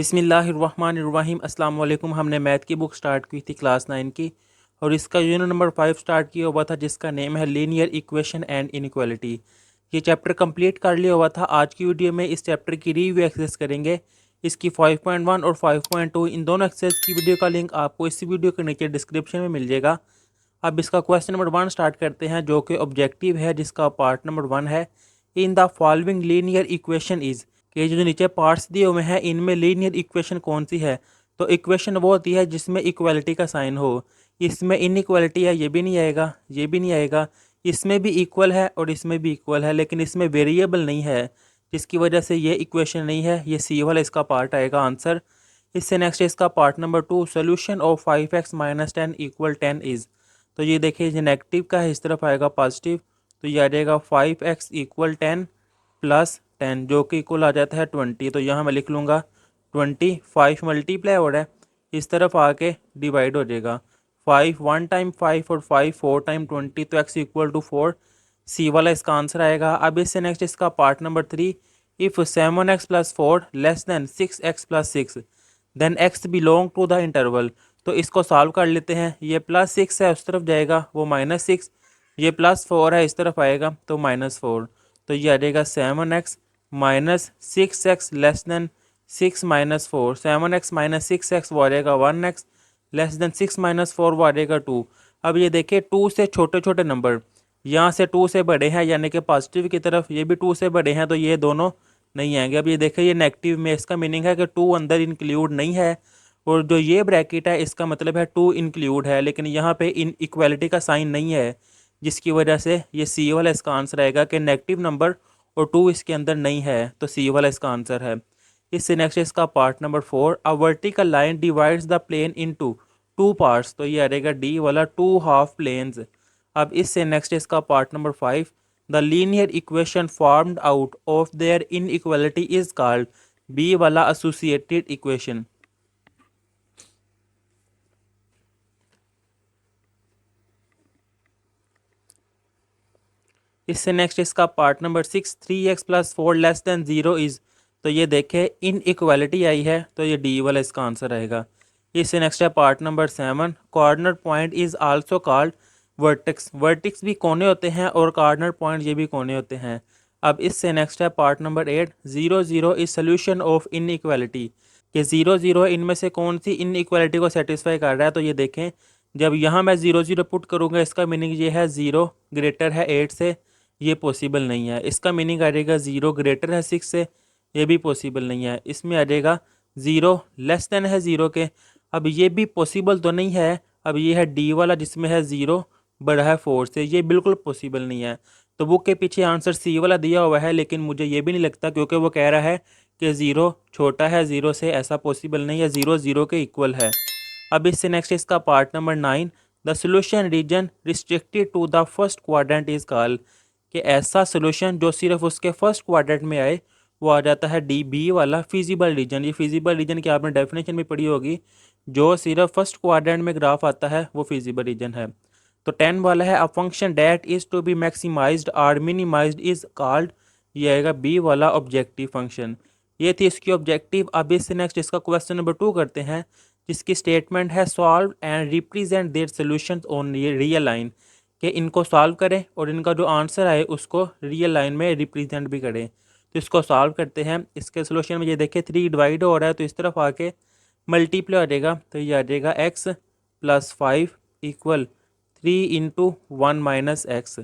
बिस्मिल्लाहिर्रहमानिर्रहीम अस्सलाम वालेकुम। हमने मैथ की बुक स्टार्ट की थी क्लास 9 की और इसका यूनिट नंबर 5 स्टार्ट किया हुआ था जिसका नेम है लीनियर इक्वेशन एंड इनइक्वालिटी। ये चैप्टर कंप्लीट कर लिया हुआ था। आज की वीडियो में इस चैप्टर की रिव्यू एक्सेस करेंगे। इसकी 5.1 और 5.2 इन दोनों एक्सेस की वीडियो का लिंक आपको इस वीडियो के नीचे डिस्क्रिप्शन में मिल जाएगा। अब इसका क्वेश्चन नंबर 1 स्टार्ट करते हैं जो कि ऑब्जेक्टिव है, जिसका पार्ट नंबर 1 है। In the following linear equation is, कि जो नीचे पार्ट्स दिए हुए हैं इनमें लीनियर इक्वेशन कौन सी है। तो इक्वेशन वो होती है जिसमें इक्वालिटी का साइन हो। इसमें इनइक्वालिटी है, ये भी नहीं आएगा, ये भी नहीं आएगा। इसमें भी इक्वल है और इसमें भी इक्वल है, लेकिन इसमें वेरिएबल नहीं है, जिसकी वजह से ये इक्वेशन नहीं है। ये सी वाला इसका पार्ट आएगा आंसर। इससे नेक्स्ट इसका part number 2, solution of 5x minus 10 equal 10 is. तो ये देखिए, ये नेगेटिव का है, इस तरफ आएगा पॉजिटिव। तो ये आ जाएगा 5x इक्वल 10 प्लस 10 जो कि इक्वल आ जाता है 20। तो यहाँ मैं लिख लूँगा 20। 5 मल्टीप्लाई हो रहा है, इस तरफ आके डिवाइड हो जाएगा। 5 1 टाइम 5 और 5 4 टाइम 20, तो x इक्वल टू 4। सी वाला इसका आंसर आएगा। अब इससे नेक्स्ट इसका part number 3, if 7x plus 4 less than 6x plus 6 then x belong to the interval. तो इसको सॉल्व कर लेते हैं। ये प्लस 6 है, उस तरफ जाएगा वो -6। ये प्लस 4 है, इस तरफ आएगा तो -4। तो ये आ जाएगा 7x minus 6x less than 6 minus 4। 7x minus 6x वो आ जाएगा 1x लेस देन 6 माइनस 4 वो आ जाएगा 2। अब ये देखिए, 2 से छोटे छोटे नंबर, यहाँ से 2 से बड़े हैं यानी कि पॉजिटिव की तरफ, ये भी 2 से बड़े हैं, तो ये दोनों नहीं आएंगे। अब ये देखिए, ये नेगेटिव में, इसका मीनिंग है कि 2 अंदर इंक्लूड नहीं है। और जो ये ब्रैकेट है इसका मतलब है 2 इंक्लूड है, लेकिन यहाँ पे इन इक्वालिटी का साइन नहीं है, जिसकी वजह से ये सी वाला इसका आंसर आएगा कि नेगेटिव नंबर और 2 इसके अंदर नहीं है, तो सी वाला इसका आंसर है। इससे नेक्स्ट इसका part number 4, a vertical line divides the plane into 2 parts. तो ये आ जाएगा डी वाला 2 हाफ प्लेन्स। अब इससे नेक्स्ट इसका part number 5, the linear equation formed out of their inequality is called, B वाला एसोसिएटेड इक्वेशन। इससे नेक्स्ट इसका part number 6, 3x plus 4 less than 0 is. तो ये देखे इन इक्वालिटी आई है, तो ये डी वाला इसका आंसर आएगा। इससे नेक्स्ट है part number 7, corner point is also called vertex. Vertex भी कोने होते हैं और कॉर्नर पॉइंट ये भी कोने होते हैं। अब इससे नेक्स्ट है part number 8, 0 0 is solution of in equality. कि 0 0 इनमें से कौन सी इन इक्वालिटी को सेटिस्फाई कर रहा है। तो ये देखें, जब यहाँ मैं 0 0 पुट करूँगा, इसका मीनिंग ये है 0 ग्रेटर है 8 से, ये पॉसिबल नहीं है। इसका मीनिंग आ जाएगा 0 ग्रेटर है 6 से, ये भी पॉसिबल नहीं है। इसमें आ जाएगा 0 लेस देन है 0 के, अब ये भी पॉसिबल तो नहीं है। अब ये है डी वाला जिसमें है 0 बड़ा है 4 से, ये बिल्कुल पॉसिबल नहीं है। तो बुक के पीछे आंसर सी वाला दिया हुआ है, लेकिन मुझे ये भी नहीं लगता, क्योंकि वो कह रहा है कि 0 छोटा है 0 से, ऐसा पॉसिबल नहीं है। 0 0 के इक्वल है। अब इससे नेक्स्ट इसका part number 9, the solution region restricted to the first quadrant is called. कि ऐसा सोल्यूशन जो सिर्फ उसके फर्स्ट क्वाड्रेंट में आए वो आ जाता है डी बी वाला फिजिबल रीजन। ये फिजिबल रीजन की आपने डेफिनेशन भी पढ़ी होगी, जो सिर्फ फर्स्ट क्वाड्रेंट में ग्राफ आता है वो फिजिबल रीजन है। तो 10 वाला है, a function that is to be maximised और मिनिमाइज्ड इज कॉल्ड। ये आएगा बी वाला ऑब्जेक्टिव फंक्शन। ये थी इसकी ऑब्जेक्टिव। अब इससे नेक्स्ट इसका क्वेश्चन नंबर 2 करते हैं, जिसकी स्टेटमेंट है solve and represent their solutions on real line. कि इनको सॉल्व करें और इनका जो आंसर आए उसको रियल लाइन में रिप्रेजेंट भी करें। तो इसको सॉल्व करते हैं। इसके सोल्यूशन में ये देखिए 3 डिवाइड हो रहा है, तो इस तरफ आके मल्टीप्लाई हो जाएगा। तो ये आ जाएगा x plus 5 equal 3 into 1 minus x.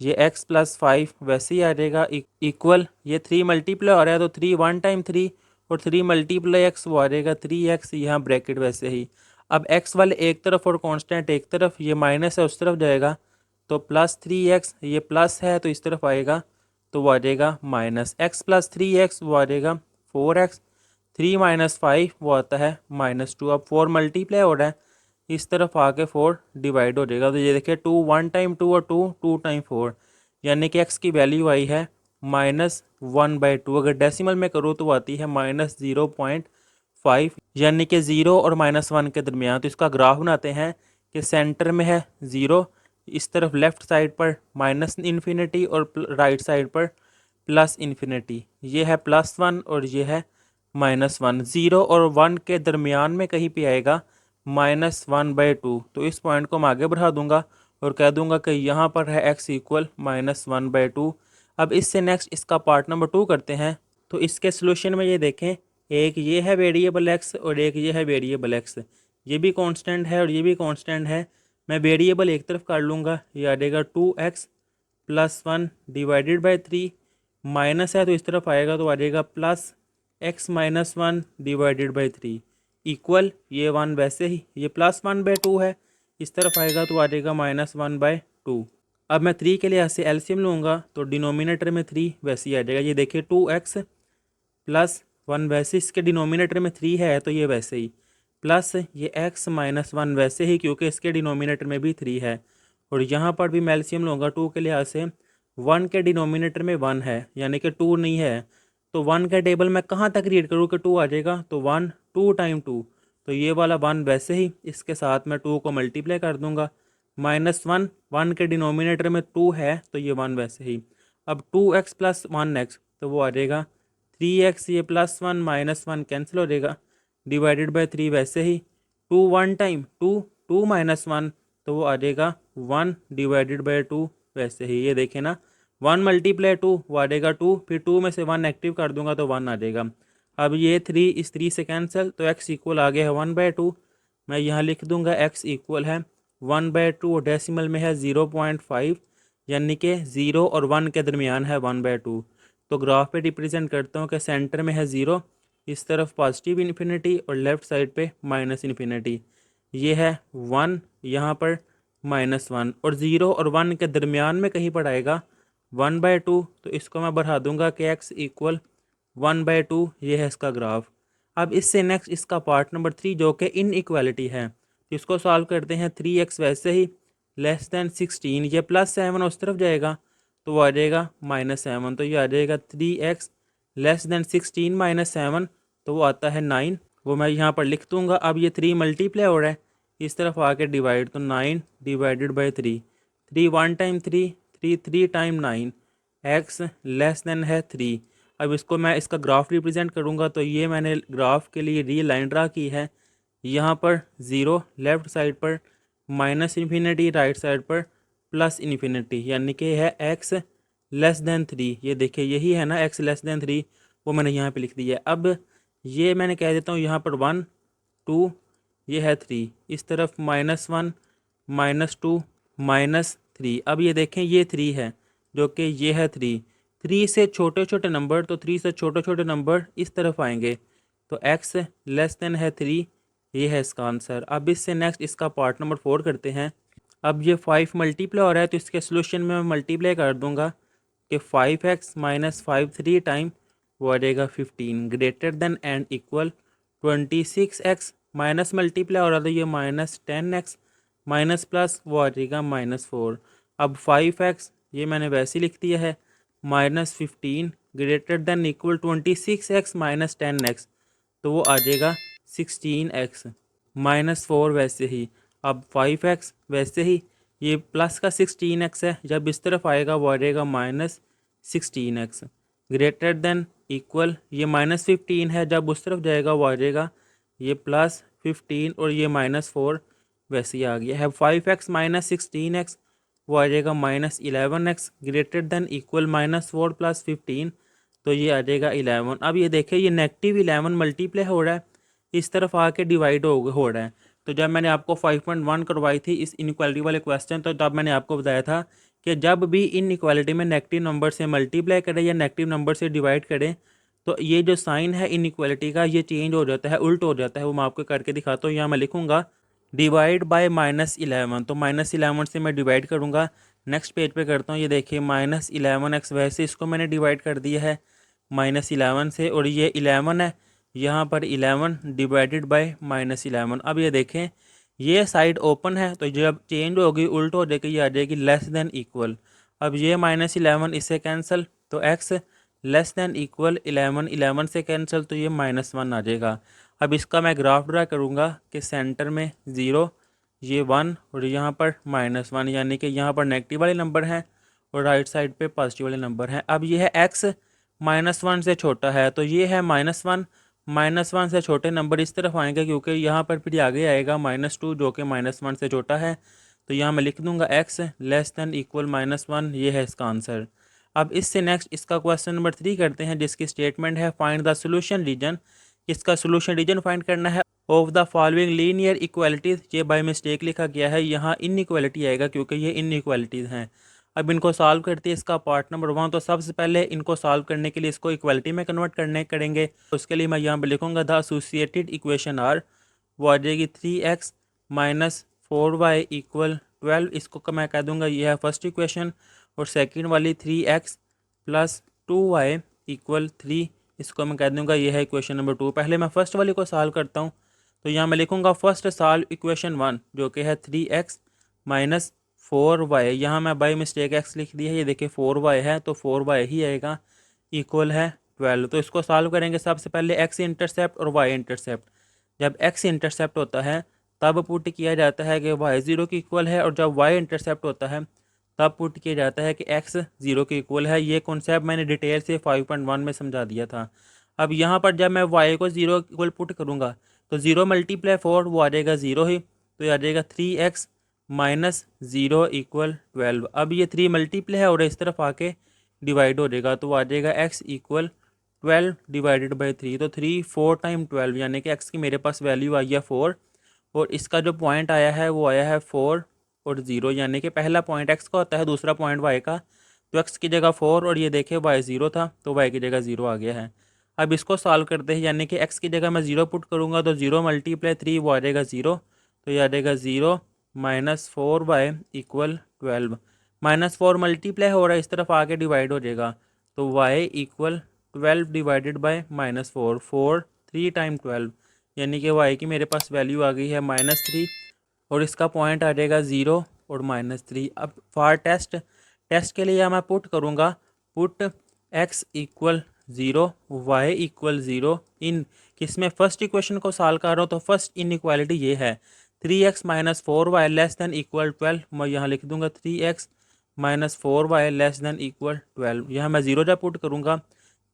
ये x प्लस 5 वैसे ही आ जाएगा इक्वल, ये 3 मल्टीप्लाई हो रहा है तो 3 1 टाइम 3 और 3 मल्टीप्लाई x वो आ जाएगा 3x, यहाँ ब्रैकेट वैसे ही। अब x वाले एक तरफ और कांस्टेंट एक तरफ, ये माइनस है उस तरफ जाएगा, तो प्लस 3x, ये प्लस है तो इस तरफ आएगा, तो वो आ जाएगा माइनस x प्लस 3x वो आ जाएगा 4x। 3 माइनस 5 वो आता है -2। अब 4 मल्टीप्लाई हो रहा है, इस तरफ आके 4 डिवाइड हो जाएगा। तो ये देखिए 2 1 टाइम 2 और 2 2 टाइम 4, यानी कि x की वैल्यू आई है -1/2। अगर डेसिमल में करूँ तो आती है -0.5, यानी कि 0 और -1 के दरमियान। तो इसका ग्राफ बनाते हैं कि सेंटर में है 0, इस तरफ लेफ़्ट साइड पर माइनस इन्फिनिटी और राइट साइड पर प्लस इन्फिनिटी। ये है +1 और ये है -1, 0 और 1 के दरमियान में कहीं पे आएगा -1/2। तो इस पॉइंट को मैं आगे बढ़ा दूंगा और कह दूंगा कि यहाँ पर है x इक्वल -1/2। अब इससे नेक्स्ट इसका पार्ट नंबर 2 करते हैं। तो इसके सोल्यूशन में ये देखें, एक ये है वेरिएबल x और एक ये है वेरिएबल x। ये भी कांस्टेंट है और ये भी कांस्टेंट है। मैं वेरिएबल एक तरफ कर लूँगा, ये आ जाएगा 2x + 1 डिवाइडेड बाई 3, माइनस है तो इस तरफ आएगा तो आ जाएगा +x - 1 डिवाइडेड बाई 3 इक्वल, ये 1 वैसे ही, ये +1/2 है, इस तरफ आएगा तो आ जाएगा -1/2। अब मैं 3 के लिए ऐसे एलसीएम लूँगा तो डिनोमिनेटर में 3 वैसे ही आ जाएगा। ये देखिए 2x + 1 वैसे, इसके डिनोमिनेटर में 3 है तो ये वैसे ही, प्लस ये x - 1 वैसे ही क्योंकि इसके डिनोमिनेटर में भी 3 है। और यहाँ पर भी मैं एलसीएम लूँगा 2 के लिहाज से, 1 के डिनोमिनेटर में 1 है यानी कि 2 नहीं है, तो 1 का टेबल मैं कहाँ तक रीड करूँ कि 2 आ जाएगा, तो 1 2 टाइम 2, तो ये वाला 1 वैसे ही, इसके साथ मैं 2 को मल्टीप्लाई कर दूंगा। -1, 1 के डिनोमिनेटर में 2 है तो ये 1 वैसे ही। अब 2x + 1x तो वो आ जाएगा 3x, ये +1 -1 कैंसिल हो जाएगा, डिवाइडेड बाई 3 वैसे ही, 2 1 टाइम 2, 2 - 1 तो वो आ जाएगा 1 डिवाइडेड बाई 2 वैसे ही। ये देखें ना, 1 × 2 वो आ जाएगा 2, फिर 2 में से 1 नेगेटिव कर दूंगा तो 1 आ जाएगा। अब ये 3 इस 3 से कैंसिल तो x इक्वल आ गया है 1/2। मैं यहाँ लिख दूंगा x इक्वल है 1/2 और डेसिमल में है 0.5, यानी कि 0 और 1 के दरमियान है 1/2। तो ग्राफ पे रिप्रेजेंट करता हूँ कि सेंटर में है 0, इस तरफ पॉजिटिव इन्फिनिटी और लेफ़्ट साइड पे -इन्फिनिटी। ये है 1 यहाँ पर -1 और 0 और 1 के दरमियान में कहीं पर आएगा 1/2। तो इसको मैं बढ़ा दूंगा कि x इक्वल 1/2, ये है इसका ग्राफ। अब इससे नेक्स्ट इसका पार्ट नंबर 3 जो कि इनइक्वालिटी है, तो इसको सॉल्व करते हैं। 3x वैसे ही <16, ये +7 उस तरफ जाएगा तो वो आ जाएगा -7, तो ये आ जाएगा 3x <16 - 7, तो वो आता है 9, वो मैं यहाँ पर लिख दूँगा। अब ये 3 मल्टीप्लाई हो रहा है, इस तरफ आके डिवाइड, तो 9 divided by 3, 3 1 time 3, 3 3 time 9, x < 3। अब इसको मैं इसका ग्राफ रिप्रेजेंट करूँगा तो ये मैंने ग्राफ के लिए री लाइन ड्रा की है। यहाँ पर 0 लेफ़्ट साइड पर, -इन्फिनिटी राइट साइड पर, +इन्फिनिटी, यानी कि है x < 3। ये देखिए यही है ना x < 3, वो मैंने यहाँ पे लिख दिया है। अब ये मैंने कह देता हूँ यहाँ पर 1 2, ये है 3, इस तरफ -1 -2 -3। अब ये देखें ये 3 है जो कि ये है 3 से छोटे छोटे नंबर, तो 3 से छोटे छोटे नंबर इस तरफ आएंगे, तो x < 3, ये है इसका आंसर। अब इससे नेक्स्ट इसका पार्ट नंबर 4 करते हैं। अब ये 5 मल्टीप्लाई हो रहा है तो इसके सोल्यूशन में मैं मल्टीप्लाई कर दूंगा कि 5x - 5 3 टाइम वो आ जाएगा 15 greater than and equal 26x, minus multiply हो रहा था ये -10x, माइनस प्लस वो आ जाएगा -4। अब 5x ये मैंने वैसे ही लिख दिया है, -15 greater than equal 26x - 10x, तो वो आ जाएगा 16x, -4 वैसे ही। अब 5x वैसे ही, ये प्लस का 16x है, जब इस तरफ आएगा वो आ जाएगा -16x, ग्रेटर देन इक्वल, ये -15 है, जब उस तरफ जाएगा वो आ जाएगा ये +15 और ये -4 वैसे ही आ गया है। 5x - 16x वो आ जाएगा -11x, ग्रेटर देन इक्वल -4 + 15, तो ये आ जाएगा 11। अब ये देखें ये -11 मल्टीप्लाई हो रहा है, इस तरफ आके डिवाइड हो रहा है। तो जब मैंने आपको 5.1 करवाई थी इस इनइक्वालिटी वाले क्वेश्चन, तो तब मैंने आपको बताया था कि जब भी इनइक्वालिटी में नेगेटिव नंबर से मल्टीप्लाई करें या नेगेटिव नंबर से डिवाइड करें तो ये जो साइन है इनइक्वालिटी का ये चेंज हो जाता है, उल्ट हो जाता है। वो मैं आपको करके दिखाता हूँ। यहाँ मैं लिखूँगा डिवाइड बाय -11, तो -11 से मैं डिवाइड करूँगा। नेक्स्ट पेज पे करता हूँ, ये देखिए -11x, वैसे इसको मैंने डिवाइड कर दिया है -11 से, और ये 11 है, यहाँ पर 11 डिवाइडेड बाय -11। अब ये देखें ये साइड ओपन है तो जब चेंज होगी उल्ट हो जाएगी, ये आ जाएगी लेस देन इक्वल। अब ये -11 इससे कैंसिल, तो x लेस देन इक्वल 11, 11 से कैंसिल, तो ये -1 आ जाएगा। अब इसका मैं ग्राफ ड्रा करूँगा कि सेंटर में 0, ये 1 और यहाँ पर -1, यानी कि यहाँ पर नेगेटिव वाले नंबर हैं और राइट साइड पे पॉजिटिव वाले नंबर हैं। अब ये है x -1 से छोटा है तो ये है -1, -1 से छोटे नंबर इस तरफ आएंगे क्योंकि यहाँ पर फिर आगे आएगा -2 जो कि -1 से छोटा है। तो यहाँ मैं लिख दूंगा x लेस दैन इक्वल -1, ये है इसका आंसर। अब इससे नेक्स्ट इसका क्वेश्चन नंबर 3 करते हैं, जिसकी स्टेटमेंट है फाइंड द सोल्यूशन रीजन। इसका सोल्यूशन रीजन फाइंड करना है of the following linear equalities. ये बाय मिस्टेक लिखा गया है, यहाँ इनइक्वालिटी आएगा क्योंकि ये इनइक्वालिटीज़ हैं। अब इनको सॉल्व करते हैं इसका पार्ट नंबर 1। तो सबसे पहले इनको सॉल्व करने के लिए इसको इक्वालिटी में कन्वर्ट करने करेंगे। उसके लिए मैं यहाँ पर लिखूँगा द एसोसिएटेड इक्वेशन आर, वो आ जाएगी 3x माइनस 4y इक्वल 12। इसको मैं कह दूँगा ये है फर्स्ट इक्वेशन। और सेकंड वाली 3x प्लस 2y इक्वल 3, इसको मैं कह दूँगा ये है इक्वेशन नंबर 2। पहले मैं फर्स्ट वाली को सॉल्व करता हूँ। तो यहाँ मैं लिखूँगा फर्स्ट सॉल्व इक्वेशन 1 जो कि है 3x माइनस 4y। यहाँ मैं बाई मिस्टेक x लिख दी है, ये देखिए 4y है तो 4y ही आएगा, इक्वल है 12। तो इसको सॉल्व करेंगे सबसे पहले x इंटरसेप्ट और y इंटरसेप्ट। जब x इंटरसेप्ट होता है तब पुट किया जाता है कि y 0 के इक्वल है, और जब y इंटरसेप्ट होता है तब पुट किया जाता है कि x 0 के इक्वल है। ये कॉन्सेप्ट मैंने डिटेल से 5.1 में समझा दिया था। अब यहाँ पर जब मैं y को 0 इक्वल पुट करूँगा तो 0 मल्टीप्लाई 4 वो आ जाएगा 0 ही, तो ये आ जाएगा 3x माइनस 0 इक्वल 12। अब ये 3 मल्टीप्लाई है और इस तरफ आके डिवाइड हो जाएगा, तो आ जाएगा x इक्वल 12 डिवाइडेड बाई 3। तो 3 4 टाइम 12 यानी कि x की मेरे पास वैल्यू आई है 4, और इसका जो पॉइंट आया है वो आया है 4 और 0, यानी कि पहला पॉइंट x का होता है, दूसरा पॉइंट y का। तो x की जगह 4 और ये देखे y 0 था तो y की जगह 0 आ गया है। अब इसको सॉल्व करते हैं, यानी कि x की जगह मैं 0 पुट करूँगा तो 0 मल्टीप्लाई 3 वो आ जाएगा 0, तो ये आ जाएगा 0 माइनस 4y इक्वल 12। -4 मल्टीप्लाई हो रहा है, इस तरफ आके डिवाइड हो जाएगा, तो y equal 12 divided by -4, 4 3 time 12, यानी कि y की मेरे पास वैल्यू आ गई है -3, और इसका पॉइंट आ जाएगा 0 और -3। अब फॉर टेस्ट के लिए मैं पुट करूँगा, put x equal 0 y equal 0 इन किसमें फर्स्ट इक्वेशन को सॉल्व कर रहा हूँ। तो फर्स्ट इनइक्वालिटी ये है 3x minus 4y less than equal 12। मैं यहाँ लिख दूँगा 3x minus 4y less than equal 12। यहाँ मैं 0 जब पुट करूँगा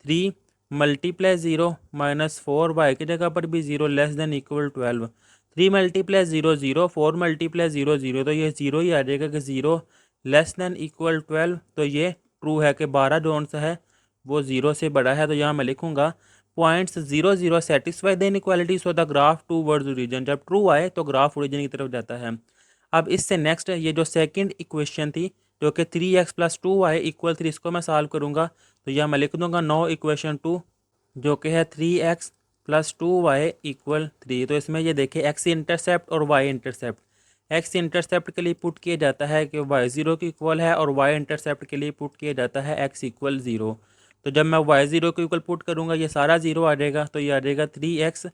3 मल्टीप्लाई 0 माइनस 4y की जगह पर भी 0 less than equal 12। 3 multiply 0 0, 4 multiply 0 0, तो ये 0 ही आ जाएगा कि 0 लेस दैन इक्वल 12। तो ये ट्रू है कि 12 जो सा है वो 0 से बड़ा है। तो यहाँ मैं लिखूँगा points 0 0 satisfy the inequality so the graph towards origin. जब ट्रू आए तो ग्राफ ओरिजिन की तरफ जाता है। अब इससे नेक्स्ट ये जो सेकंड इक्वेशन थी जो कि 3x प्लस 2y इक्वल 3, इसको मैं सॉल्व करूँगा। तो यहाँ मैं लिख दूँगा नो इक्वेशन 2 जो कि है 3x प्लस 2y इक्वल 3। तो इसमें ये देखिए x इंटरसेप्ट और y इंटरसेप्ट। x इंटरसेप्ट के लिए पुट किया जाता है कि y 0 की इक्वल है, और y इंटरसेप्ट के लिए पुट किया जाता है x इक्वल 0। तो जब मैं y 0 के इक्वल पुट करूँगा ये सारा 0 आ जाएगा, तो ये आ जाएगा 3x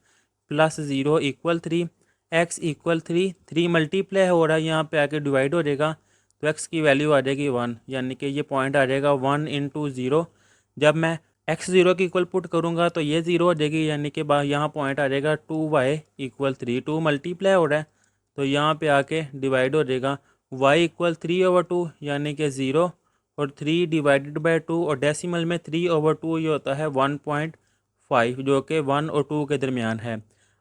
plus 0 equal 3, x equal 3। 3 multiply हो रहा है, यहाँ पे आके डिवाइड हो जाएगा, तो x की वैल्यू आ जाएगी 1, यानी कि ये पॉइंट आ जाएगा 1 इंटू 0। जब मैं x 0 की इक्वल पुट करूँगा तो ये 0 हो जाएगी, यानी कि यहाँ पॉइंट आ जाएगा 2y इक्वल 3। 2 मल्टीप्लाई हो रहा है तो यहाँ पे आके डिवाइड हो जाएगा, y इक्वल 3/2 यानी कि 0, और 3 डिवाइडेड बाई 2, और डेसिमल में 3/2 ये होता है 1.5 जो कि 1 और 2 के दरमियान है।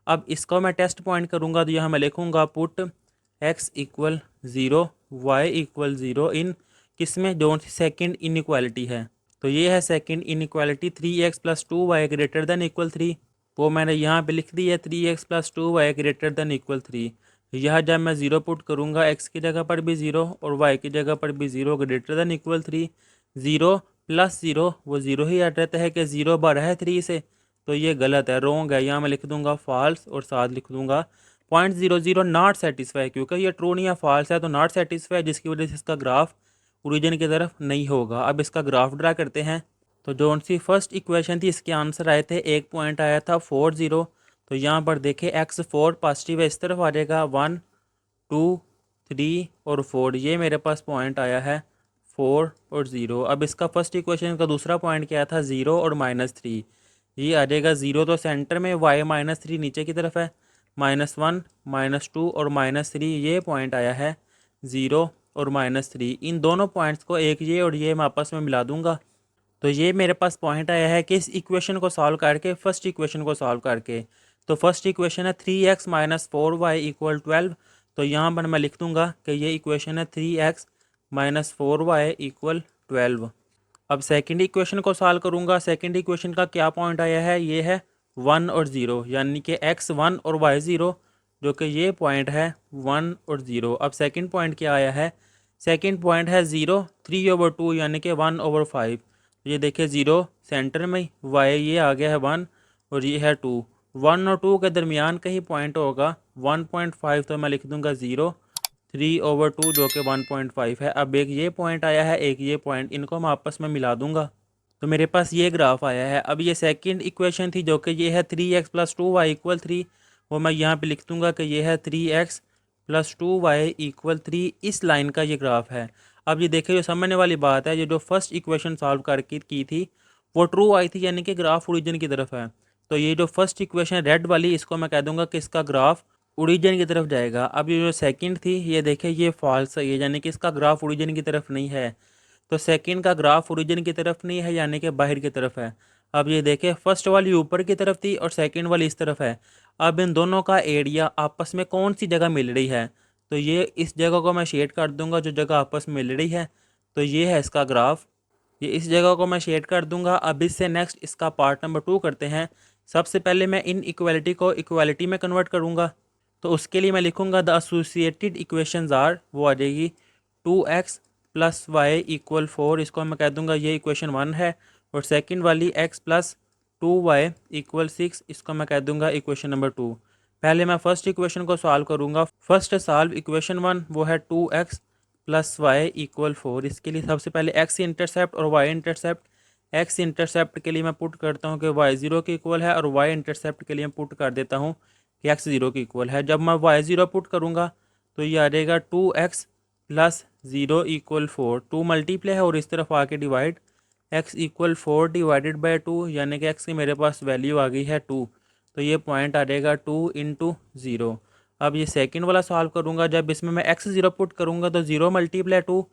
अब इसको मैं टेस्ट पॉइंट करूँगा तो यहाँ मैं लिखूँगा put x equal 0 y equal 0 इन किसमें जो सेकंड इनइक्वालिटी है। तो ये है second inequality 3x plus 2y greater than equal 3, वो मैंने यहाँ पे लिख दी है 3x plus 2y greater than equal 3। यह जब मैं 0 पुट करूँगा x की जगह पर भी 0 और y की जगह पर भी 0 ग्रेटर दैन इक्वल 3। 0 प्लस 0 वो 0 ही आ जाता है कि 0 बड़ा है 3 से, तो ये गलत है, रॉन्ग है। यहाँ मैं लिख दूँगा फॉल्स और साथ लिख दूँगा .00 नॉट सेटिस्फाई, क्योंकि ये ट्रू नहीं है, फॉल्स है, तो नॉट सेटिस्फाई, जिसकी वजह से इसका ग्राफ ओरिजिन की तरफ नहीं होगा। अब इसका ग्राफ ड्रा करते हैं। तो जो सी फर्स्ट इक्वेशन थी इसके आंसर आए थे, एक पॉइंट आया था 4 0। तो यहाँ पर देखें x4 पॉजिटिव है, इस तरफ आ जाएगा 1 2 3 और 4, ये मेरे पास पॉइंट आया है 4 और 0। अब इसका फर्स्ट इक्वेशन का दूसरा पॉइंट क्या था 0 और -3, ये आ जाएगा 0 तो सेंटर में, y -3 नीचे की तरफ है, -1 -2 और -3 ये पॉइंट आया है 0 और -3। इन दोनों पॉइंट्स को एक ये और ये मैं आपस में मिला दूंगा, तो ये मेरे पास पॉइंट आया है कि इस इक्वेशन को सॉल्व करके फर्स्ट इक्वेशन को सॉल्व करके। तो फर्स्ट इक्वेशन है 3x माइनस 4y इक्वल 12। तो यहाँ पर मैं लिख दूंगा कि ये इक्वेशन है 3x माइनस 4y इक्वल 12। अब सेकंड इक्वेशन को सॉल्व करूंगा। सेकंड इक्वेशन का क्या पॉइंट आया है, ये है 1 और 0, यानी कि x 1 और y 0, जो कि ये पॉइंट है 1 और 0। अब सेकंड पॉइंट क्या आया है, सेकंड पॉइंट है 0 3/2 यानी कि 1/5। ये देखिए 0 सेंटर में, y ये आ गया है 1 और ये है 2। 1 और 2 के दरमियान कहीं पॉइंट होगा 1.5, तो मैं लिख दूंगा 0 3/2 जो कि 1.5 है। अब एक ये पॉइंट आया है, एक ये पॉइंट, इनको मैं आपस में मिला दूंगा तो मेरे पास ये ग्राफ आया है। अब ये सेकंड इक्वेशन थी जो कि ये है 3x प्लस 2y इक्वल 3, वो मैं यहाँ पे लिख दूंगा कि ये है 3x प्लस 2y इक्वल 3। इस लाइन का ये ग्राफ है। अब ये देखिए, जो समझने वाली बात है, ये जो फर्स्ट इक्वेशन सॉल्व करके की थी वो ट्रू आई थी, यानी कि ग्राफ ओरिजिन की तरफ है। तो ये जो फर्स्ट इक्वेशन रेड वाली, इसको मैं कह दूंगा कि इसका ग्राफ ओरिजिन की तरफ जाएगा। अब ये जो सेकंड थी, ये देखिए ये फॉल्स है, ये यानी कि इसका ग्राफ ओरिजिन की तरफ नहीं है। तो सेकंड का ग्राफ ओरिजिन की तरफ नहीं है, यानी कि बाहर की तरफ है। अब ये देखें, फर्स्ट वाली ऊपर की तरफ थी और सेकंड वाली इस तरफ है। अब इन दोनों का एरिया आपस में कौन सी जगह मिल रही है, तो ये इस जगह को मैं शेड कर दूंगा, जो जगह आपस में मिल रही है। तो ये है इसका ग्राफ, ये इस जगह को मैं शेड कर दूंगा। अब इससे नेक्स्ट इसका पार्ट नंबर 2 करते हैं। सबसे पहले मैं इन इक्वालिटी को इक्वालिटी में कन्वर्ट करूंगा। तो उसके लिए मैं लिखूंगा द एसोसिएटेड इक्वेशंस आर, वो आ जाएगी 2x प्लस वाई इक्वल 4, इसको मैं कह दूंगा ये इक्वेशन 1 है। और सेकंड वाली x प्लस 2y इक्वल 6, इसको मैं कह दूंगा इक्वेशन नंबर 2। पहले मैं फर्स्ट इक्वेशन को सॉल्व करूंगा। फर्स्ट सॉल्व इक्वेशन 1, वो है 2x प्लस वाई इक्वल 4। इसके लिए सबसे पहले x इंटरसेप्ट और y इंटरसेप्ट। x इंटरसेप्ट के लिए मैं पुट करता हूँ कि y 0 के इक्वल है, और y इंटरसेप्ट के लिए मैं पुट कर देता हूँ कि x 0 के इक्वल है। जब मैं y 0 पुट करूँगा तो ये आ जाएगा 2x प्लस 0 इक्वल 4। 2 मल्टीप्लाई है और इस तरफ आके divide, x equal 4 divided by 2, यानी कि x की मेरे पास वैल्यू आ गई है 2। तो ये पॉइंट आ जाएगा 2 इंटू 0। अब ये सेकंड वाला सॉल्व करूँगा। जब इसमें मैं x 0 पुट करूँगा तो 0 मल्टीप्लाई 2,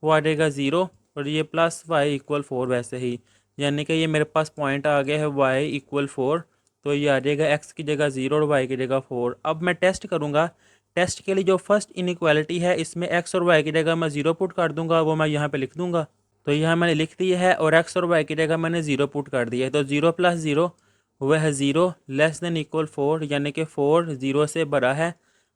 वो आ जाएगा 0, और ये प्लस y इक्वल 4 वैसे ही, यानी कि ये मेरे पास पॉइंट आ गया है y इक्वल 4। तो ये आ जाएगा x की जगह 0 और y की जगह 4। अब मैं टेस्ट करूँगा। टेस्ट के लिए जो फर्स्ट इनइक्वालिटी है, इसमें x और y की जगह मैं 0 पुट कर दूंगा, वो मैं यहाँ पे लिख दूंगा। तो यहाँ मैंने लिख दिया है, और x और y की जगह मैंने 0 पुट कर दिया है। तो 0 प्लस 0 वह है 0 लेस देन इक्वल 4, यानी कि 4 0 से बड़ा है।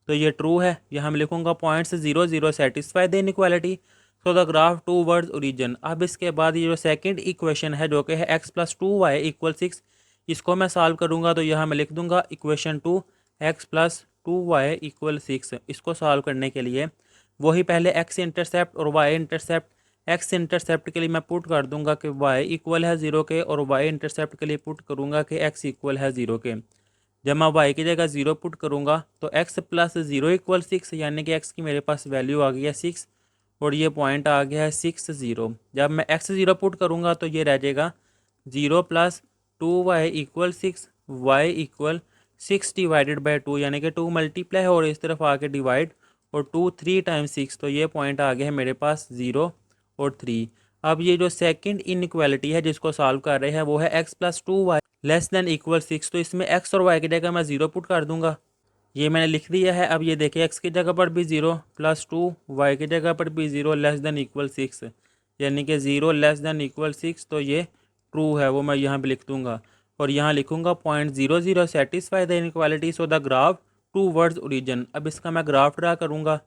तो ये ट्रू है। यहाँ मैं लिखूंगा points 0 0 satisfy the inequality, so the graph towards origin. अब इसके बाद ये जो सेकंड इक्वेशन है, जो कि है x प्लस 2y इक्वल 6, इसको मैं सॉल्व करूँगा। तो यहाँ मैं लिख दूंगा equation 2 x plus 2y equal 6। इसको सॉल्व करने के लिए वही पहले x इंटरसेप्ट और y इंटरसेप्ट। x इंटरसेप्ट के लिए मैं पुट कर दूंगा कि y इक्वल है 0 के, और y इंटरसेप्ट के लिए पुट करूंगा कि x इक्वल है 0 के। जब मैं y की जगह 0 पुट करूंगा तो x प्लस 0 इक्वल 6, यानी कि x की मेरे पास वैल्यू आ गई है 6, और ये पॉइंट आ गया है 6 0। जब मैं x 0 पुट करूंगा तो ये रह जाएगा 0 plus 2y equal 6, y equal 6 divided by 2, यानी कि 2 मल्टीप्लाई है और इस तरफ आके डिवाइड, और 2 3 टाइम्स 6, तो ये पॉइंट आ गया है मेरे पास 0 और 3। अब ये जो सेकंड इनइक्वालिटी है जिसको सॉल्व कर रहे हैं, वो है x plus 2y less than equal 6। तो इसमें x और y की जगह मैं 0 पुट कर दूंगा, ये मैंने लिख दिया है। अब ये देखिए, x की जगह पर भी 0 प्लस 2, y की जगह पर भी 0 लेस देन इक्वल 6, यानी कि 0 लेस देन इक्वल 6। तो ये ट्रू है, वो मैं यहाँ पे लिख दूंगा। और यहाँ लिखूंगा point 0 0 satisfy the inequality, so the graph towards origin. अब इसका मैं ग्राफ ड्रा करूँगा।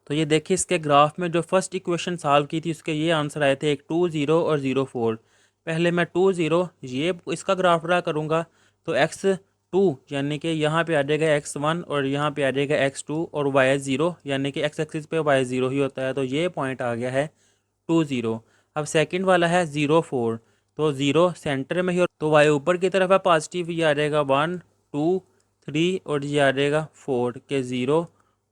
तो ये देखिए, इसके ग्राफ में जो फर्स्ट इक्वेशन सॉल्व की थी उसके ये आंसर आए थे, एक 2 0 और 0 4। पहले मैं 2 0 ये इसका ग्राफ ड्रा करूँगा। तो x2 यानी कि यहाँ पे आ जाएगा x1, और यहाँ पे आ जाएगा x2, और y 0, यानी कि x एक्सिस पे y 0 ही होता है। तो ये पॉइंट आ गया है 2 0। अब सेकंड वाला है 0 4, तो 0 सेंटर में ही, तो y ऊपर की तरफ है पॉजिटिव, ये आ जाएगा 1 2 3, और ये आ जाएगा 4 के 0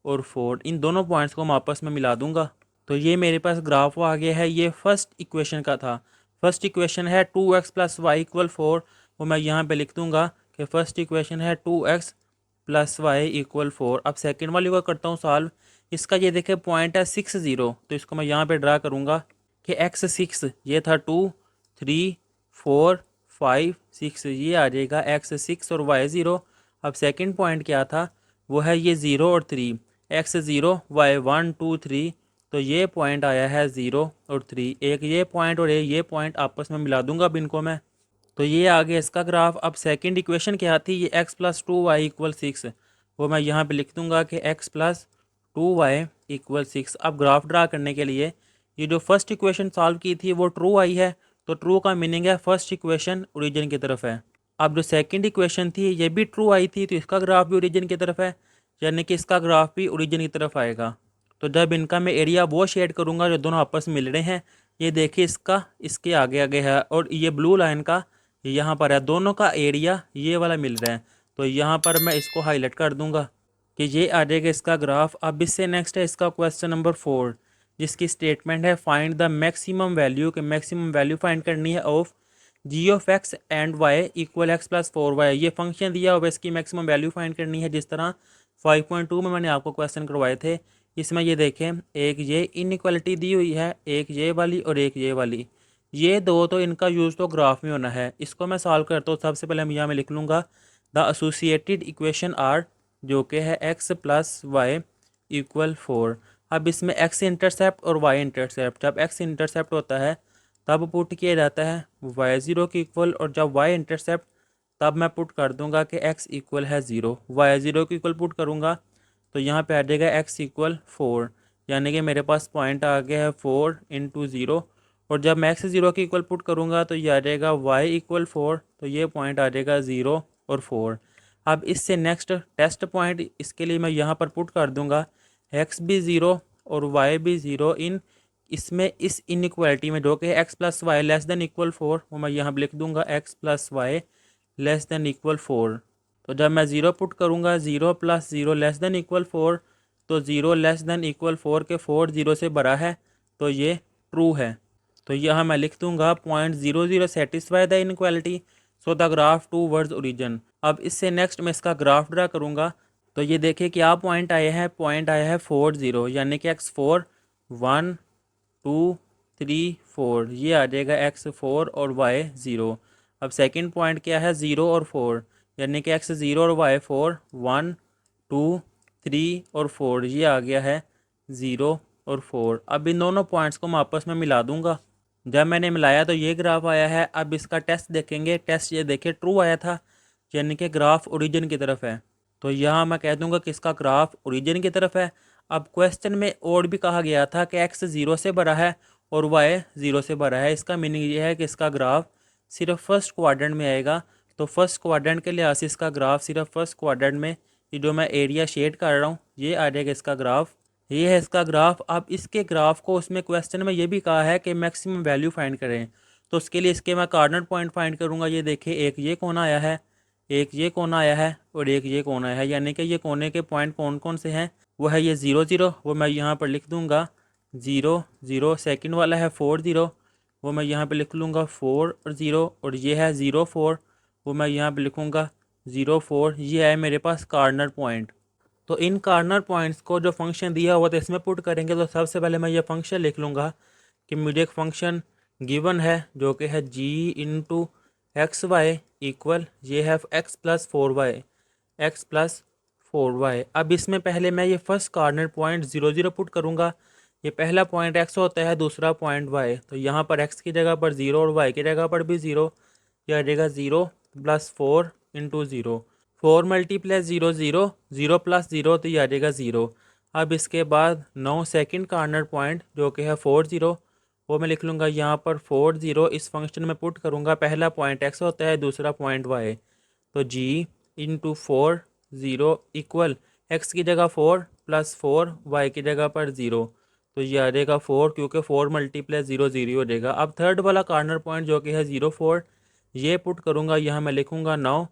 और 4। इन दोनों पॉइंट्स को मैं आपस में मिला दूंगा। तो ये मेरे पास ग्राफ आ गया है। ये फर्स्ट इक्वेशन का था। फर्स्ट इक्वेशन है 2x प्लस वाई इक्वल 4, वो मैं यहाँ पे लिख दूंगा कि फर्स्ट इक्वेशन है 2x प्लस वाई इक्वल 4। अब सेकेंड वाली को करता हूँ सॉल्व। इसका ये देखे पॉइंट है 6 0, तो इसको मैं यहाँ पे ड्रा करूँगा कि x 6 ये था 2 3 4 5 6, ये आ जाएगा एक्स 6 और वाई 0। अब सेकंड पॉइंट क्या था, वो है ये 0 और 3, एक्स 0 वाई 1 2 3, तो ये पॉइंट आया है 0 और 3। एक ये पॉइंट और ये पॉइंट आपस में मिला दूंगा अब इनको मैं, तो ये आ गया इसका ग्राफ। अब सेकंड इक्वेशन क्या थी, ये x प्लस 2y इक्वल 6, वो मैं यहाँ पे लिख दूंगा कि x प्लस 2y इक्वल 6। अब ग्राफ ड्रा करने के लिए ये जो फर्स्ट इक्वेशन सॉल्व की थी वो ट्रू आई है, तो ट्रू का मीनिंग है फर्स्ट इक्वेशन ओरिजिन की तरफ है। अब जो सेकंड इक्वेशन थी ये भी ट्रू आई थी, तो इसका ग्राफ भी ओरिजिन की तरफ है, यानी कि इसका ग्राफ भी ओरिजिन की तरफ आएगा। तो जब इनका मैं एरिया वो शेड करूँगा जो दोनों आपस में मिल रहे हैं, ये देखिए इसका इसके आगे आगे है और ये ब्लू लाइन का यहाँ पर है, दोनों का एरिया ये वाला मिल रहा है। तो यहाँ पर मैं इसको हाईलाइट कर दूंगा कि ये आ जाएगा इसका ग्राफ। अब इससे नेक्स्ट है इसका क्वेश्चन नंबर 4, जिसकी स्टेटमेंट है फाइंड द मैक्सिमम वैल्यू, के मैक्सिमम वैल्यू फाइंड करनी है of G of X and Y equal X plus 4y। ये फंक्शन दिया हुआ इसकी मैक्सिमम वैल्यू फाइंड करनी है, जिस तरह 5.2 में मैंने आपको क्वेश्चन करवाए थे। इसमें ये देखें, एक ये इनइक्वालिटी दी हुई है, एक ये वाली और एक ये वाली, ये दो तो इनका यूज़ तो ग्राफ में होना है। इसको मैं सॉल्व करता हूँ। सबसे पहले मैं यहाँ में लिख लूँगा द एसोसिएटेड इक्वेशन आर, जो कि है x प्लस वाई इक्वल 4। अब इसमें x इंटरसेप्ट और y इंटरसेप्ट, जब x इंटरसेप्ट होता है तब पुट किया जाता है y0 के इक्वल, और जब y इंटरसेप्ट तब मैं पुट कर दूंगा कि x इक्वल है 0। y0 के इक्वल पुट करूँगा तो यहाँ पे आ जाएगा x इक्वल 4, यानी कि मेरे पास पॉइंट आ गया है 4 इंटू 0। और जब मैं x 0 के इक्वल पुट करूँगा तो ये आ जाएगा y इक्वल 4, तो ये पॉइंट आ जाएगा 0 और 4। अब इससे नेक्स्ट टेस्ट पॉइंट इसके लिए मैं यहाँ पर पुट कर दूँगा x भी 0 और y भी 0 इन इसमें इस इनइक्वालिटी में, जो कि x plus Y less than equal 4, वो मैं यहाँ पर लिख दूँगा x plus Y less than equal 4। तो जब मैं 0 पुट करूँगा 0 प्लस 0 लेस देन इक्वल 4, तो 0 लेस देन इक्वल 4 के 4 0 से बड़ा है, तो ये ट्रू है। तो यहाँ मैं लिख दूंगा .00 satisfy the inequality, so the graph towards origin. अब इससे नेक्स्ट मैं इसका ग्राफ ड्रा करूँगा, तो ये देखिए क्या पॉइंट आए हैं, पॉइंट आया है 4 0, यानी कि x4 1 2 3 4, ये आ जाएगा x4 और y 0। अब सेकंड पॉइंट क्या है 0 और 4, यानी कि x 0 और y 4 1 2 3 और 4, ये आ गया है 0 और 4। अब इन दोनों पॉइंट्स को मैं आपस में मिला दूंगा। जब मैंने मिलाया तो ये ग्राफ आया है। अब इसका टेस्ट देखेंगे, टेस्ट ये देखिए ट्रू आया था, यानी कि ग्राफ ओरिजिन की तरफ है। तो यहाँ मैं कह दूंगा कि इसका ग्राफ ओरिजिन की तरफ है। अब क्वेश्चन में और भी कहा गया था कि x 0 से बड़ा है और y 0 से बड़ा है, इसका मीनिंग ये है कि इसका ग्राफ सिर्फ फर्स्ट क्वाड्रेंट में आएगा। तो फर्स्ट क्वाड्रेंट के लिहाज से इसका ग्राफ सिर्फ फर्स्ट क्वाड्रेंट में, ये जो मैं एरिया शेड कर रहा हूँ ये आ जाएगा इसका ग्राफ, ये है इसका ग्राफ। अब इसके ग्राफ को उसमें क्वेश्चन में ये भी कहा है कि मैक्सिमम वैल्यू फाइंड करें, तो उसके लिए इसके मैं कार्नर पॉइंट फाइंड करूँगा। ये देखिए एक ये कोना आया है, एक ये कोना आया है और एक ये कोना है, यानी कि ये कोने के पॉइंट कौन कौन से हैं, वो है ये 0 0, वो मैं यहाँ पर लिख दूँगा 0 0। सेकंड वाला है 4 0, वो मैं यहाँ पे लिख लूँगा 4 और 0। और ये है 0 4, वो मैं यहाँ पे लिखूँगा 0 4। ये है मेरे पास कार्नर पॉइंट। तो इन कार्नर पॉइंट्स को जो फंक्शन दिया हुआ था इसमें पुट करेंगे, तो सबसे पहले मैं ये फंक्शन लिख लूँगा कि मुझे एक फंक्शन गिवन है जो कि है g into X Y equal, ये है x plus 4y, x plus 4y। अब इसमें पहले मैं ये फर्स्ट कार्नर पॉइंट 0 0 पुट करूँगा। ये पहला पॉइंट x होता है, दूसरा पॉइंट y, तो यहाँ पर x की जगह पर 0 और y की जगह पर भी 0, यह आ जाएगा 0 प्लस 4 इंटू 0, 4 मल्टीप्लस 0 0, 0 प्लस 0, तो ये आ जाएगा 0। अब इसके बाद 9 सेकंड कार्नर पॉइंट जो कि है 4 0, वो मैं लिख लूँगा यहाँ पर 4 0। इस फंक्शन में पुट करूँगा, पहला पॉइंट x होता है, दूसरा पॉइंट y, तो g इंटू 4 0 इक्वल x की जगह 4 प्लस 4 y की जगह पर 0, तो ये आ जाएगा 4, क्योंकि 4 मल्टीप्लस 0 0 हो जाएगा। अब थर्ड वाला कार्नर पॉइंट जो कि है 0 4, ये पुट करूँगा, यहाँ मैं लिखूँगा 9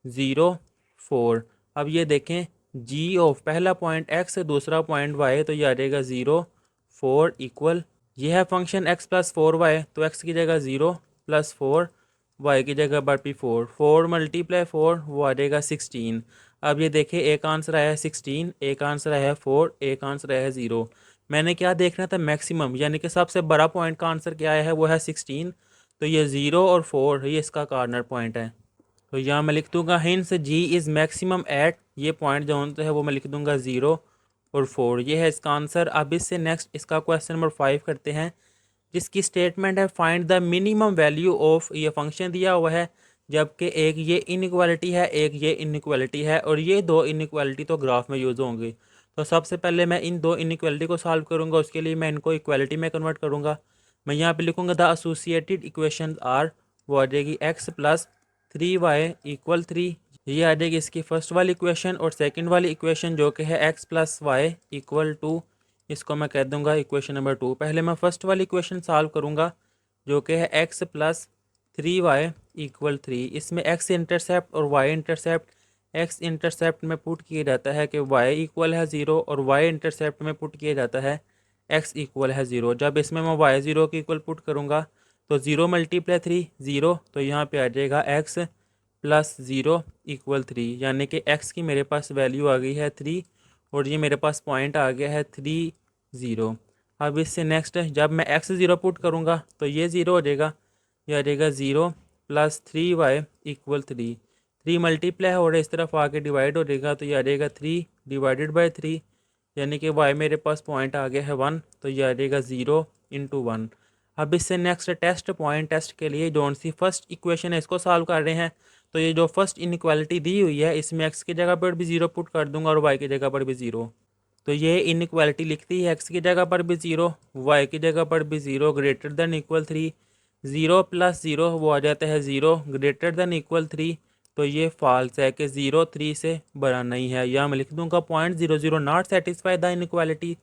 0 4। अब ये देखें g ऑफ पहला पॉइंट x, दूसरा पॉइंट y, तो ये आ जाएगा 0 4 इक्वल, ये है फंक्शन x प्लस 4y, तो x की जगह 0 प्लस 4, y की जगह पर भी 4, 4 मल्टीप्लाई 4, वो आ जाएगा 16। अब ये देखिए एक आंसर आया है 16, एक आंसर आया है 4, एक आंसर आया है 0। मैंने क्या देखना था, मैक्सिमम, यानी कि सबसे बड़ा पॉइंट का आंसर क्या आया है, वो है 16। तो ये 0 और 4 ये इसका कॉर्नर पॉइंट है। तो यहाँ मैं लिख दूंगा hence G is maximum at, ये पॉइंट जो होते हैं वो मैं लिख दूंगा 0 और 4, ये है इसका आंसर। अब इससे नेक्स्ट इसका क्वेश्चन नंबर 5 करते हैं, जिसकी स्टेटमेंट है find the minimum value of, ये फंक्शन दिया हुआ है, जबकि एक ये इनइक्वालिटी है एक ये इनइक्वालिटी है, और ये दो इनइक्वालिटी तो ग्राफ में यूज़ होंगी। तो सबसे पहले मैं इन दो इनइक्वालिटी को सॉल्व करूंगा, उसके लिए मैं इनको इक्वालिटी में कन्वर्ट करूंगा। मैं यहाँ पे लिखूंगा द एसोसिएटेड इक्वेशन आर, वो आ जाएगी x प्लस 3y इक्वल 3, ये आ जाएगी इसकी फर्स्ट वाली इक्वेशन। और सेकंड वाली इक्वेशन जो कि है x प्लस वाई इक्वल 2, इसको मैं कह दूंगा इक्वेशन नंबर 2। पहले मैं फर्स्ट वाली इक्वेशन सॉल्व करूंगा जो कि है x प्लस 3y इक्वल 3। इसमें x इंटरसेप्ट और y इंटरसेप्ट, x इंटरसेप्ट में पुट किया जाता है कि y इक्वल है 0, और y इंटरसेप्ट में पुट किया जाता है x इक्वल है 0। जब इसमें मैं y 0 की इक्वल पुट करूँगा तो 0 मल्टीप्लाई 3 0, तो यहाँ पे आ जाएगा x प्लस 0 इक्वल 3, यानी कि x की मेरे पास वैल्यू आ गई है 3, और ये मेरे पास पॉइंट आ गया है 3 0। अब इससे नेक्स्ट जब मैं x 0 पुट करूँगा तो ये 0 हो जाएगा, ये आ जाएगा 0 प्लस 3y इक्वल 3, 3 मल्टीप्लाई हो रहा है इस तरफ आके डिवाइड हो जाएगा, तो ये आ जाएगा 3 डिवाइडेड बाई 3, यानी कि y मेरे पास पॉइंट आ गया है 1, तो ये आ जाएगा 0 इंटू 1। अब इससे नेक्स्ट टेस्ट पॉइंट टेस्ट के लिए जो सी फर्स्ट इक्वेशन है इसको सॉल्व कर रहे हैं। तो ये जो फर्स्ट इनइक्वालिटी दी हुई है इसमें x की जगह पर भी 0 पुट कर दूंगा और y की जगह पर भी 0। तो ये इनइक्वालिटी लिखती है x की जगह पर भी 0, y की जगह पर भी 0 ग्रेटर देन इक्वल 3, 0 प्लस 0 वो आ जाता है 0 ग्रेटर देन इक्वल 3। तो ये फॉल्स है कि 0 3 से बड़ा नहीं है, या मैं लिख दूंगा point 0 0 not satisfy the inequality,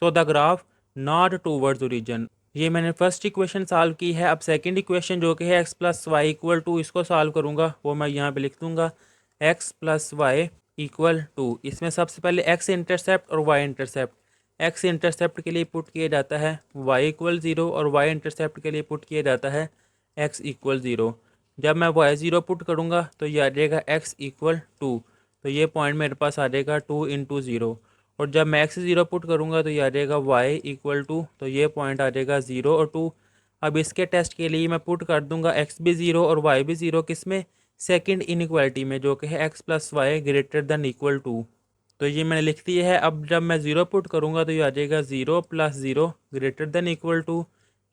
so the graph not towards origin. ये मैंने फर्स्ट इक्वेशन सॉल्व की है। अब सेकंड इक्वेशन जो कि है x प्लस वाई इक्वल 2, इसको सॉल्व करूँगा, वो मैं यहाँ पे लिख दूँगा x प्लस वाई इक्वल 2। इसमें सबसे पहले x इंटरसेप्ट और y इंटरसेप्ट, x इंटरसेप्ट के लिए पुट किया जाता है y इक्वल 0, और y इंटरसेप्ट के लिए पुट किया जाता है x इक्वल 0। जब मैं y 0 पुट करूँगा तो ये आ जाएगा x इक्वल 2, तो ये पॉइंट मेरे पास आ जाएगा 2 इंटू 0। और जब मैं x 0 पुट करूँगा तो ये आ जाएगा y इक्वल 2, तो ये पॉइंट आ जाएगा 0 और 2। अब इसके टेस्ट के लिए मैं पुट कर दूंगा x भी 0 और y भी 0, किस में, सेकंड इनइक्वालिटी में जो कि है x plus Y greater than equal 2। तो ये मैंने लिख दी है। अब जब मैं 0 पुट करूँगा तो ये आ जाएगा 0 प्लस 0 ग्रेटर देन इक्वल 2,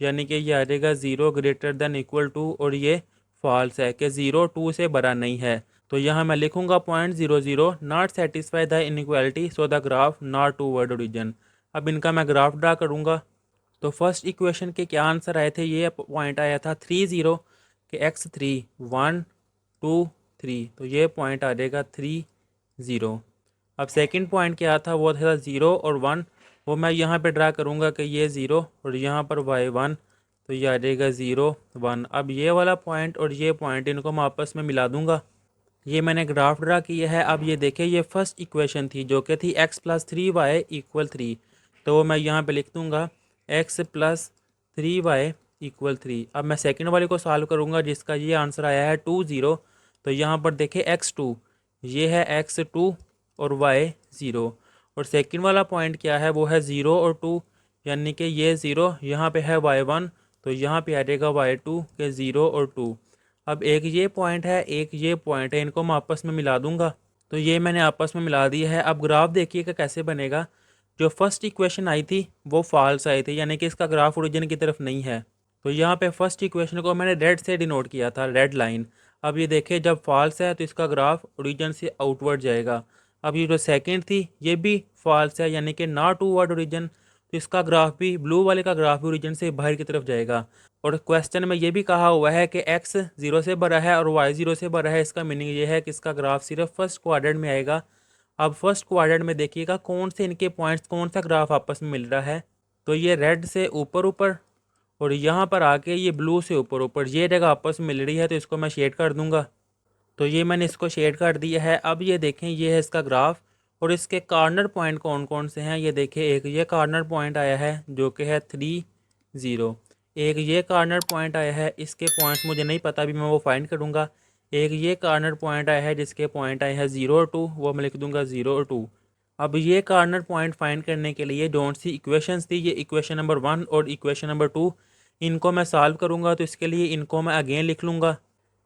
यानी कि ये आ जाएगा 0 ग्रेटर देन इक्वल 2, और ये फॉल्स है कि 0 2 से बड़ा नहीं है। तो यहाँ मैं लिखूंगा point 0 0 not satisfy the inequality, so the graph not toward origin. अब इनका मैं ग्राफ ड्रा करूँगा। तो फर्स्ट इक्वेशन के क्या आंसर आए थे, ये पॉइंट आया था 3 0 कि x3 1 2 3, तो ये पॉइंट आ जाएगा 3 0। अब सेकंड पॉइंट क्या था, वो था 0 और 1, वो मैं यहाँ पे ड्रा करूँगा कि ये 0 और यहाँ पर y1, तो ये आ जाएगा 0 1। अब ये वाला पॉइंट और ये पॉइंट इनको मैं आपस में मिला दूँगा। ये मैंने ग्राफ ड्रा किया है। अब ये देखें, ये फर्स्ट इक्वेशन थी जो कि थी x प्लस 3y इक्वल 3, तो वो मैं यहाँ पे लिख दूँगा x प्लस 3y इक्वल 3। अब मैं सेकंड वाले को सॉल्व करूँगा जिसका ये आंसर आया है 2 0, तो यहाँ पर देखें x2, ये है x2 और y 0, और सेकंड वाला पॉइंट क्या है, वो है 0 और 2, यानी कि ये 0 यहाँ पे है y1, तो यहाँ पे आ जाएगा y2 के 0 और 2। अब एक ये पॉइंट है एक ये पॉइंट है, इनको मैं आपस में मिला दूंगा। तो ये मैंने आपस में मिला दिया है। अब ग्राफ देखिएगा कैसे बनेगा। जो फर्स्ट इक्वेशन आई थी वो फॉल्स आई थी, यानी कि इसका ग्राफ ओरिजिन की तरफ नहीं है। तो यहाँ पे फर्स्ट इक्वेशन को मैंने रेड से डिनोट किया था, रेड लाइन। अब ये देखें, जब फॉल्स है तो इसका ग्राफ ओरिजिन से आउटवर्ड जाएगा। अब ये जो सेकेंड थी ये भी फॉल्स है, यानी कि नॉट टूवर्ड ओरिजिन, तो इसका ग्राफ भी, ब्लू वाले का ग्राफ भी ओरिजिन से बाहर की तरफ जाएगा। और क्वेश्चन में ये भी कहा हुआ है कि x 0 से बड़ा है और y 0 से बड़ा है, इसका मीनिंग ये है कि इसका ग्राफ सिर्फ फर्स्ट क्वाड्रेंट में आएगा। अब फर्स्ट क्वाड्रेंट में देखिएगा कौन से इनके पॉइंट्स, कौन सा ग्राफ आपस में मिल रहा है। तो ये रेड से ऊपर ऊपर और यहाँ पर आके ये ब्लू से ऊपर ऊपर, ये जगह आपस में मिल रही है, तो इसको मैं शेड कर दूंगा। तो ये मैंने इसको शेड कर दिया है। अब ये देखें, ये है इसका ग्राफ, और इसके कॉर्नर पॉइंट कौन कौन से हैं, ये देखें। एक ये कॉर्नर पॉइंट आया है जो कि है 3 0, एक ये कॉर्नर पॉइंट आया है, इसके पॉइंट्स मुझे नहीं पता, अभी मैं वो फाइंड करूँगा। एक ये कॉर्नर पॉइंट आया है जिसके पॉइंट आए हैं 0 और 2, वो मैं लिख दूँगा 0 और 2। अब ये कॉर्नर पॉइंट फाइंड करने के लिए जो सी इक्वेशंस थी, ये इक्वेशन नंबर 1 और इक्वेशन नंबर 2, इनको मैं सॉल्व करूँगा तो इसके लिए इनको मैं अगेन लिख लूँगा।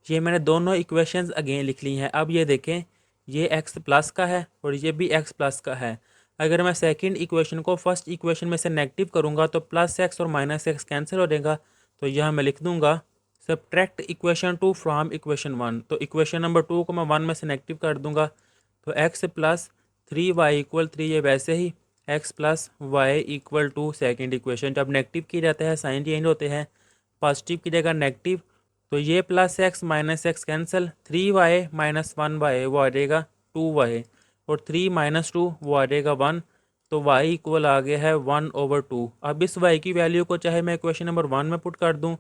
ये मैंने दोनों इक्वेशंस अगेन लिख ली हैं। अब ये देखें, ये एक्स प्लस का है और ये भी एक्स प्लस का है। अगर मैं सेकंड इक्वेशन को फर्स्ट इक्वेशन में से नेगेटिव करूँगा तो प्लस एक्स और माइनस एक्स कैंसिल हो जाएगा। तो यहाँ मैं लिख दूँगा सब्ट्रैक्ट इक्वेशन 2 फ्राम इक्वेशन 1। तो इक्वेशन नंबर 2 को मैं 1 में से नेगेटिव कर दूँगा। तो एक्स प्लस 3y = 3, ये वैसे ही X plus y = second equation. जब नेगेटिव किए जाते हैं साइन चेंज होते हैं, पॉजिटिव की जगह नेगेटिव। तो ये plus x minus x cancel, 3y - 1y वो आ जाएगा 2y, और 3 - 2 वो आ जाएगा 1। तो y = आ गया है 1/2। अब इस y की वैल्यू को चाहे मैं इक्वेशन नंबर 1 में पुट कर दूँ,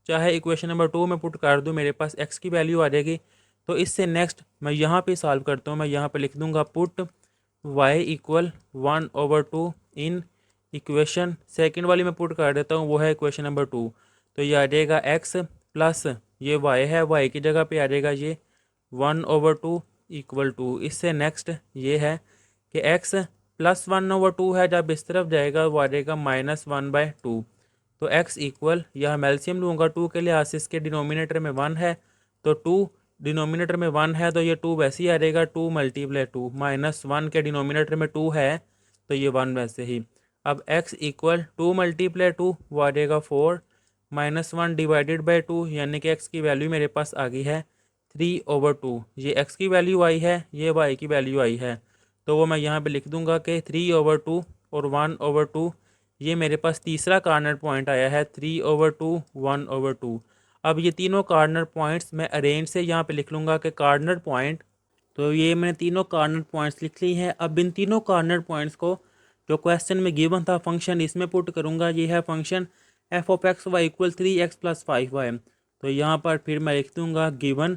चाहे इक्वेशन नंबर 2 में पुट कर दूँ, मेरे पास x की वैल्यू आ जाएगी। तो इससे नेक्स्ट मैं यहाँ पे सॉल्व करता हूँ। मैं यहाँ पे लिख दूँगा put y = 1/2 in equation second वाली में पुट कर देता हूँ, वो है इक्वेशन नंबर 2। तो ये आ जाएगा x प्लस ये y है, y की जगह पे आ जाएगा ये 1/2 = इससे नेक्स्ट ये है कि x प्लस 1/2 है, जब इस तरफ जाएगा वो आ जाएगा -1/2। तो x इक्वल, यह मैं एलसीएम लूँगा 2 के लिहाज से, इसके डिनोमिनेटर में 1 है तो 2, डिनोमिनेटर में 1 है तो ये 2 वैसे ही आ जाएगा 2 × 2, -1 के डिनोमिनेटर में 2 है तो ये 1 वैसे ही। अब x इक्वल 2 × 2 वो आ जाएगा 4, -1 / 2, यानी कि x की वैल्यू मेरे पास आ गई है 3/2। ये x की वैल्यू आई है, ये y की वैल्यू आई है। तो वो मैं यहाँ पे लिख दूंगा कि 3/2 और 1/2, ये मेरे पास तीसरा कार्नर पॉइंट आया है 3/2 1/2। अब ये तीनों कार्नर पॉइंट्स मैं अरेंज से यहाँ पे लिख लूँगा कि कार्नर पॉइंट। तो ये मैंने तीनों कार्नर पॉइंट्स लिख ली हैं। अब इन तीनों कार्नर पॉइंट्स को जो क्वेश्चन में गिवन था फंक्शन, इसमें पुट करूँगा। ये है function f(x, y) = 3x + 5y। तो यहाँ पर फिर मैं लिख दूँगा गिवन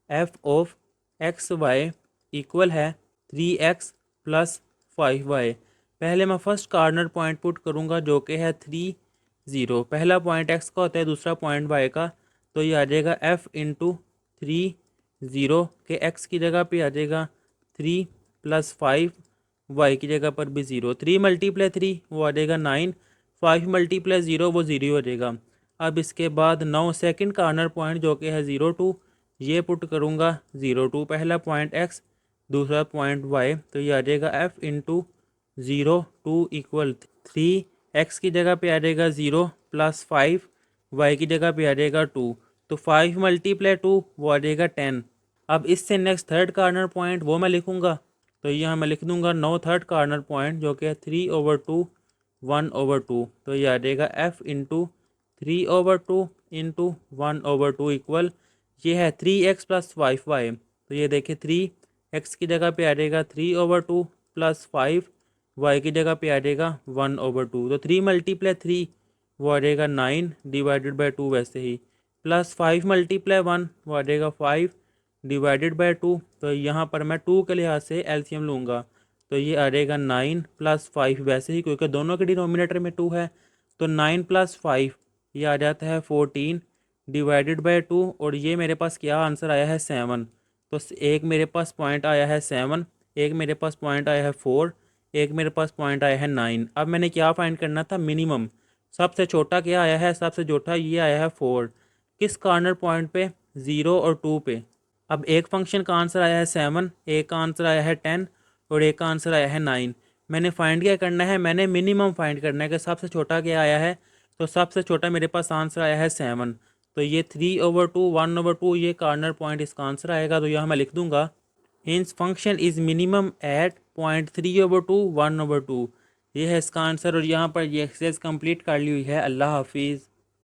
f(x, y) इक्वल है 3x + 5y। पहले मैं फर्स्ट कार्नर पॉइंट पुट करूँगा जो कि है 3 0। पहला पॉइंट x का होता है, दूसरा पॉइंट y का। तो ये आ जाएगा f × 3 0 के x की जगह पे आ जाएगा 3 + 5, y की जगह पर भी 0। 3 × 3 वो आ जाएगा 9, 5 × 0 वो 0 हो जाएगा। अब इसके बाद 9 सेकंड कार्नर पॉइंट जो कि है 0 2, ये पुट करूँगा 0 2, पहला पॉइंट x, दूसरा पॉइंट y। तो ये आ जाएगा f × 0 2 = 3, x की जगह पे आ जाएगा 0 + 5, y की जगह पे आ जाएगा 2। तो 5 × 2 वो आ जाएगा 10। अब इससे नेक्स्ट थर्ड कार्नर पॉइंट वो मैं लिखूँगा। तो यहाँ मैं लिख दूँगा नो थर्ड कार्नर पॉइंट जो कि है 3/2 1/2। तो ये आ जाएगा f × 3/2 × 1/2 इक्वल, ये है 3x + 5y। तो ये देखिए 3x की जगह पे आ जाएगा 3/2 + 5, y की जगह पे आ जाएगा 1/2। तो 3 × 3 वो आ जाएगा 9 / 2 वैसे ही, प्लस 5 × 1 वो आ जाएगा 5 / 2। तो यहाँ पर मैं 2 के लिहाज से एलसीएम लूँगा। तो ये आ जाएगा 9 + 5 वैसे ही, क्योंकि दोनों के डिनोमिनेटर में 2 है। तो 9 + 5 ये आ जाता है 14 / 2। और ये मेरे पास क्या आंसर आया है 7। तो एक मेरे पास पॉइंट आया है 7, एक मेरे पास पॉइंट आया है 4, एक मेरे पास पॉइंट आया है 9। अब मैंने क्या फाइंड करना था, मिनिमम। सबसे छोटा क्या आया है, सबसे छोटा ये आया है 4। किस कार्नर पॉइंट पे, 0 और 2 पे। अब एक फंक्शन का आंसर आया है 7, एक का आंसर आया है 10 और एक का आंसर आया है 9। मैंने फाइंड क्या करना है, मैंने मिनिमम फाइंड करना है कि सबसे छोटा क्या आया है। तो सबसे छोटा मेरे पास आंसर आया है 7। तो ये 3/2 1/2 ये कार्नर पॉइंट इसका आंसर आएगा। तो यहाँ मैं लिख दूंगा hence function is minimum at point 3/2 1/2। ये है इसका आंसर। और यहाँ पर ये एक्सरसाइज कंप्लीट कर ली हुई है। अल्लाह हाफिज़।